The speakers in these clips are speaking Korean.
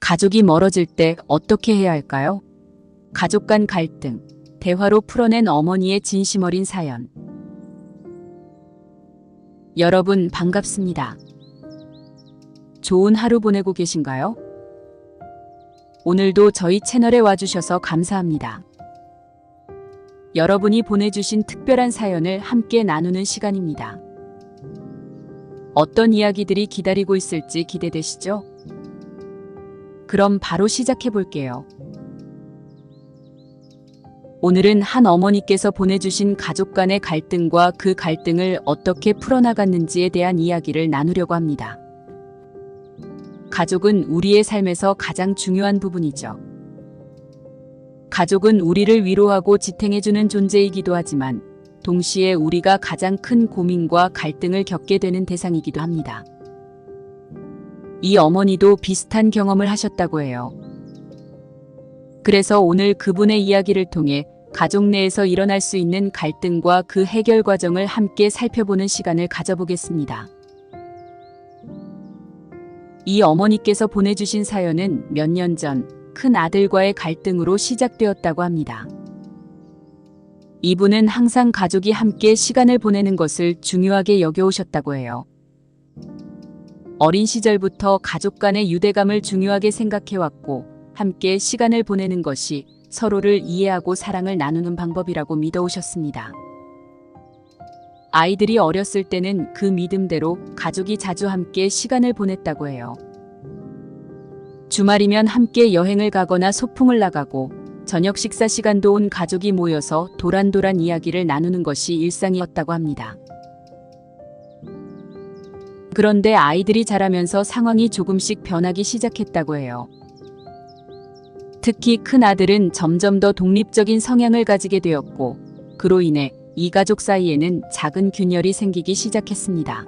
가족이 멀어질 때 어떻게 해야 할까요? 가족 간 갈등, 대화로 풀어낸 어머니의 진심 어린 사연. 여러분 반갑습니다. 좋은 하루 보내고 계신가요? 오늘도 저희 채널에 와주셔서 감사합니다. 여러분이 보내주신 특별한 사연을 함께 나누는 시간입니다. 어떤 이야기들이 기다리고 있을지 기대되시죠? 그럼 바로 시작해 볼게요. 오늘은 한 어머니께서 보내주신 가족 간의 갈등과 그 갈등을 어떻게 풀어나갔는지에 대한 이야기를 나누려고 합니다. 가족은 우리의 삶에서 가장 중요한 부분이죠. 가족은 우리를 위로하고 지탱해주는 존재이기도 하지만 동시에 우리가 가장 큰 고민과 갈등을 겪게 되는 대상이기도 합니다. 이 어머니도 비슷한 경험을 하셨다고 해요. 그래서 오늘 그분의 이야기를 통해 가족 내에서 일어날 수 있는 갈등과 그 해결 과정을 함께 살펴보는 시간을 가져보겠습니다. 이 어머니께서 보내주신 사연은 몇 년 전 큰 아들과의 갈등으로 시작되었다고 합니다. 이분은 항상 가족이 함께 시간을 보내는 것을 중요하게 여겨오셨다고 해요. 어린 시절부터 가족 간의 유대감을 중요하게 생각해왔고 함께 시간을 보내는 것이 서로를 이해하고 사랑을 나누는 방법이라고 믿어오셨습니다. 아이들이 어렸을 때는 그 믿음대로 가족이 자주 함께 시간을 보냈다고 해요. 주말이면 함께 여행을 가거나 소풍을 나가고 저녁 식사 시간도 온 가족이 모여서 도란도란 이야기를 나누는 것이 일상이었다고 합니다. 그런데 아이들이 자라면서 상황이 조금씩 변하기 시작했다고 해요. 특히 큰 아들은 점점 더 독립적인 성향을 가지게 되었고 그로 인해 이 가족 사이에는 작은 균열이 생기기 시작했습니다.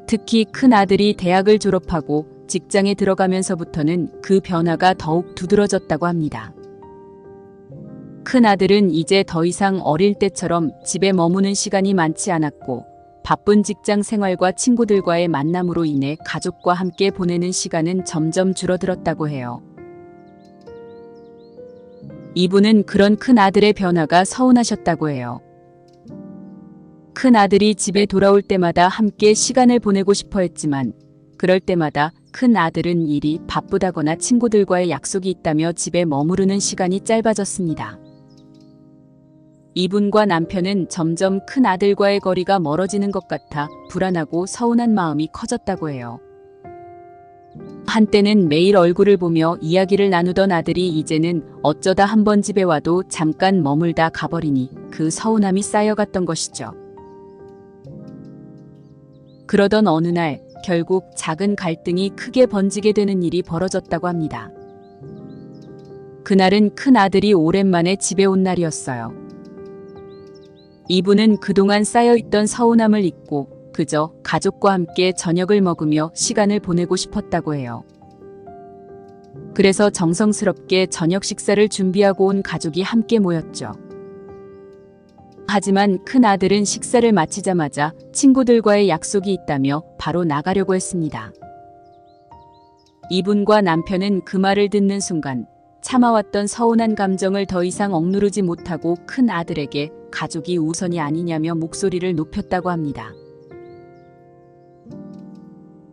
특히 큰 아들이 대학을 졸업하고 직장에 들어가면서부터는 그 변화가 더욱 두드러졌다고 합니다. 큰 아들은 이제 더 이상 어릴 때처럼 집에 머무는 시간이 많지 않았고 바쁜 직장 생활과 친구들과의 만남으로 인해 가족과 함께 보내는 시간은 점점 줄어들었다고 해요. 이분은 그런 큰 아들의 변화가 서운하셨다고 해요. 큰 아들이 집에 돌아올 때마다 함께 시간을 보내고 싶어 했지만 그럴 때마다 큰 아들은 일이 바쁘다거나 친구들과의 약속이 있다며 집에 머무르는 시간이 짧아졌습니다. 이분과 남편은 점점 큰 아들과의 거리가 멀어지는 것 같아 불안하고 서운한 마음이 커졌다고 해요. 한때는 매일 얼굴을 보며 이야기를 나누던 아들이 이제는 어쩌다 한번 집에 와도 잠깐 머물다 가버리니 그 서운함이 쌓여갔던 것이죠. 그러던 어느 날 결국 작은 갈등이 크게 번지게 되는 일이 벌어졌다고 합니다. 그날은 큰 아들이 오랜만에 집에 온 날이었어요. 이분은 그동안 쌓여있던 서운함을 잊고 그저 가족과 함께 저녁을 먹으며 시간을 보내고 싶었다고 해요. 그래서 정성스럽게 저녁 식사를 준비하고 온 가족이 함께 모였죠. 하지만 큰 아들은 식사를 마치자마자 친구들과의 약속이 있다며 바로 나가려고 했습니다. 이분과 남편은 그 말을 듣는 순간 참아왔던 서운한 감정을 더 이상 억누르지 못하고 큰 아들에게 가족이 우선이 아니냐며 목소리를 높였다고 합니다.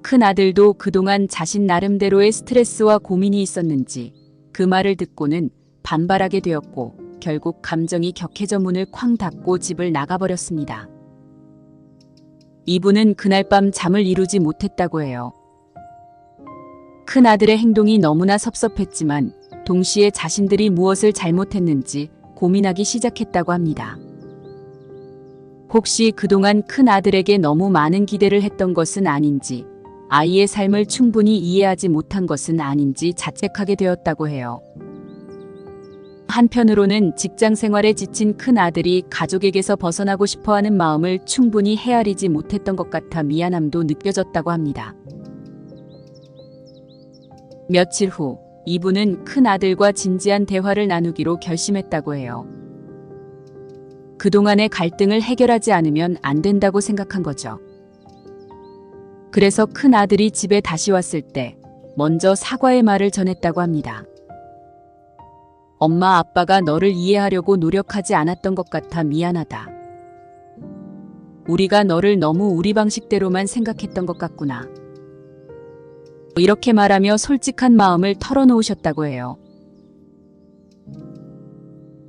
큰 아들도 그동안 자신 나름대로의 스트레스와 고민이 있었는지 그 말을 듣고는 반발하게 되었고 결국 감정이 격해져 문을 쾅 닫고 집을 나가버렸습니다. 이분은 그날 밤 잠을 이루지 못했다고 해요. 큰 아들의 행동이 너무나 섭섭했지만 동시에 자신들이 무엇을 잘못했는지 고민하기 시작했다고 합니다. 혹시 그동안 큰 아들에게 너무 많은 기대를 했던 것은 아닌지, 아이의 삶을 충분히 이해하지 못한 것은 아닌지 자책하게 되었다고 해요. 한편으로는 직장 생활에 지친 큰 아들이 가족에게서 벗어나고 싶어하는 마음을 충분히 헤아리지 못했던 것 같아 미안함도 느껴졌다고 합니다. 며칠 후 이분은 큰 아들과 진지한 대화를 나누기로 결심했다고 해요. 그동안의 갈등을 해결하지 않으면 안 된다고 생각한 거죠. 그래서 큰 아들이 집에 다시 왔을 때 먼저 사과의 말을 전했다고 합니다. 엄마 아빠가 너를 이해하려고 노력하지 않았던 것 같아 미안하다. 우리가 너를 너무 우리 방식대로만 생각했던 것 같구나. 이렇게 말하며 솔직한 마음을 털어놓으셨다고 해요.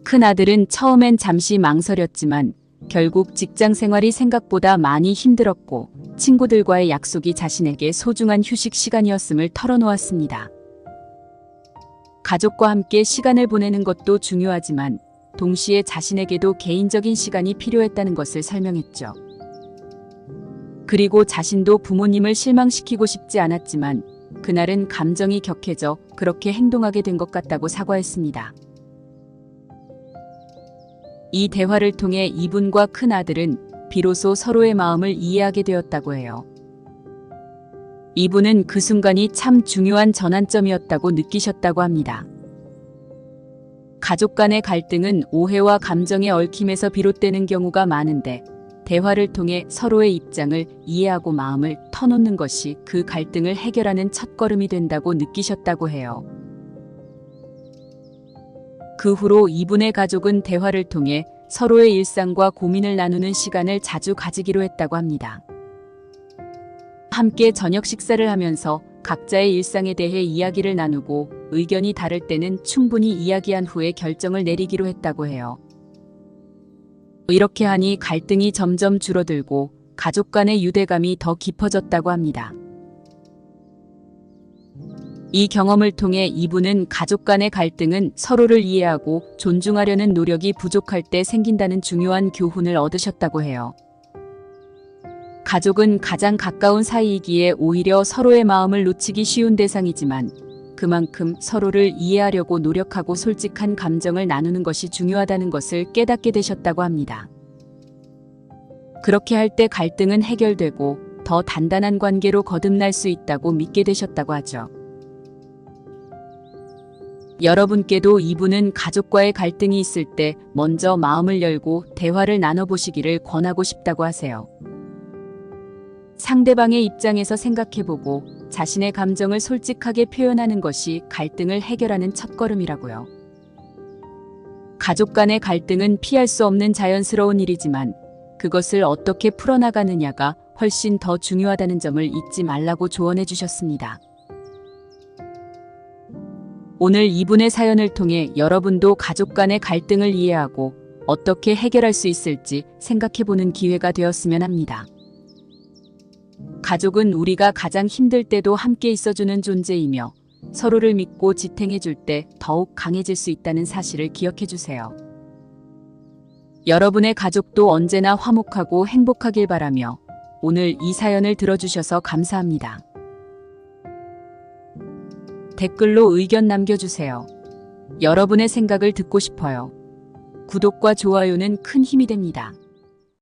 큰아들은 처음엔 잠시 망설였지만 결국 직장 생활이 생각보다 많이 힘들었고 친구들과의 약속이 자신에게 소중한 휴식 시간이었음을 털어놓았습니다. 가족과 함께 시간을 보내는 것도 중요하지만 동시에 자신에게도 개인적인 시간이 필요했다는 것을 설명했죠. 그리고 자신도 부모님을 실망시키고 싶지 않았지만 그날은 감정이 격해져 그렇게 행동하게 된 것 같다고 사과했습니다. 이 대화를 통해 이분과 큰아들은 비로소 서로의 마음을 이해하게 되었다고 해요. 이분은 그 순간이 참 중요한 전환점이었다고 느끼셨다고 합니다. 가족 간의 갈등은 오해와 감정의 얽힘에서 비롯되는 경우가 많은데 대화를 통해 서로의 입장을 이해하고 마음을 터놓는 것이 그 갈등을 해결하는 첫걸음이 된다고 느끼셨다고 해요. 그 후로 이분의 가족은 대화를 통해 서로의 일상과 고민을 나누는 시간을 자주 가지기로 했다고 합니다. 함께 저녁 식사를 하면서 각자의 일상에 대해 이야기를 나누고 의견이 다를 때는 충분히 이야기한 후에 결정을 내리기로 했다고 해요. 이렇게 하니 갈등이 점점 줄어들고 가족 간의 유대감이 더 깊어졌다고 합니다. 이 경험을 통해 이분은 가족 간의 갈등은 서로를 이해하고 존중하려는 노력이 부족할 때 생긴다는 중요한 교훈을 얻으셨다고 해요. 가족은 가장 가까운 사이이기에 오히려 서로의 마음을 놓치기 쉬운 대상이지만 그만큼 서로를 이해하려고 노력하고 솔직한 감정을 나누는 것이 중요하다는 것을 깨닫게 되셨다고 합니다. 그렇게 할 때 갈등은 해결되고 더 단단한 관계로 거듭날 수 있다고 믿게 되셨다고 하죠. 여러분께도 이분은 가족과의 갈등이 있을 때 먼저 마음을 열고 대화를 나눠보시기를 권하고 싶다고 하세요. 상대방의 입장에서 생각해보고 자신의 감정을 솔직하게 표현하는 것이 갈등을 해결하는 첫걸음이라고요. 가족 간의 갈등은 피할 수 없는 자연스러운 일이지만 그것을 어떻게 풀어나가느냐가 훨씬 더 중요하다는 점을 잊지 말라고 조언해 주셨습니다. 오늘 이분의 사연을 통해 여러분도 가족 간의 갈등을 이해하고 어떻게 해결할 수 있을지 생각해보는 기회가 되었으면 합니다. 가족은 우리가 가장 힘들 때도 함께 있어주는 존재이며 서로를 믿고 지탱해줄 때 더욱 강해질 수 있다는 사실을 기억해주세요. 여러분의 가족도 언제나 화목하고 행복하길 바라며 오늘 이 사연을 들어주셔서 감사합니다. 댓글로 의견 남겨주세요. 여러분의 생각을 듣고 싶어요. 구독과 좋아요는 큰 힘이 됩니다.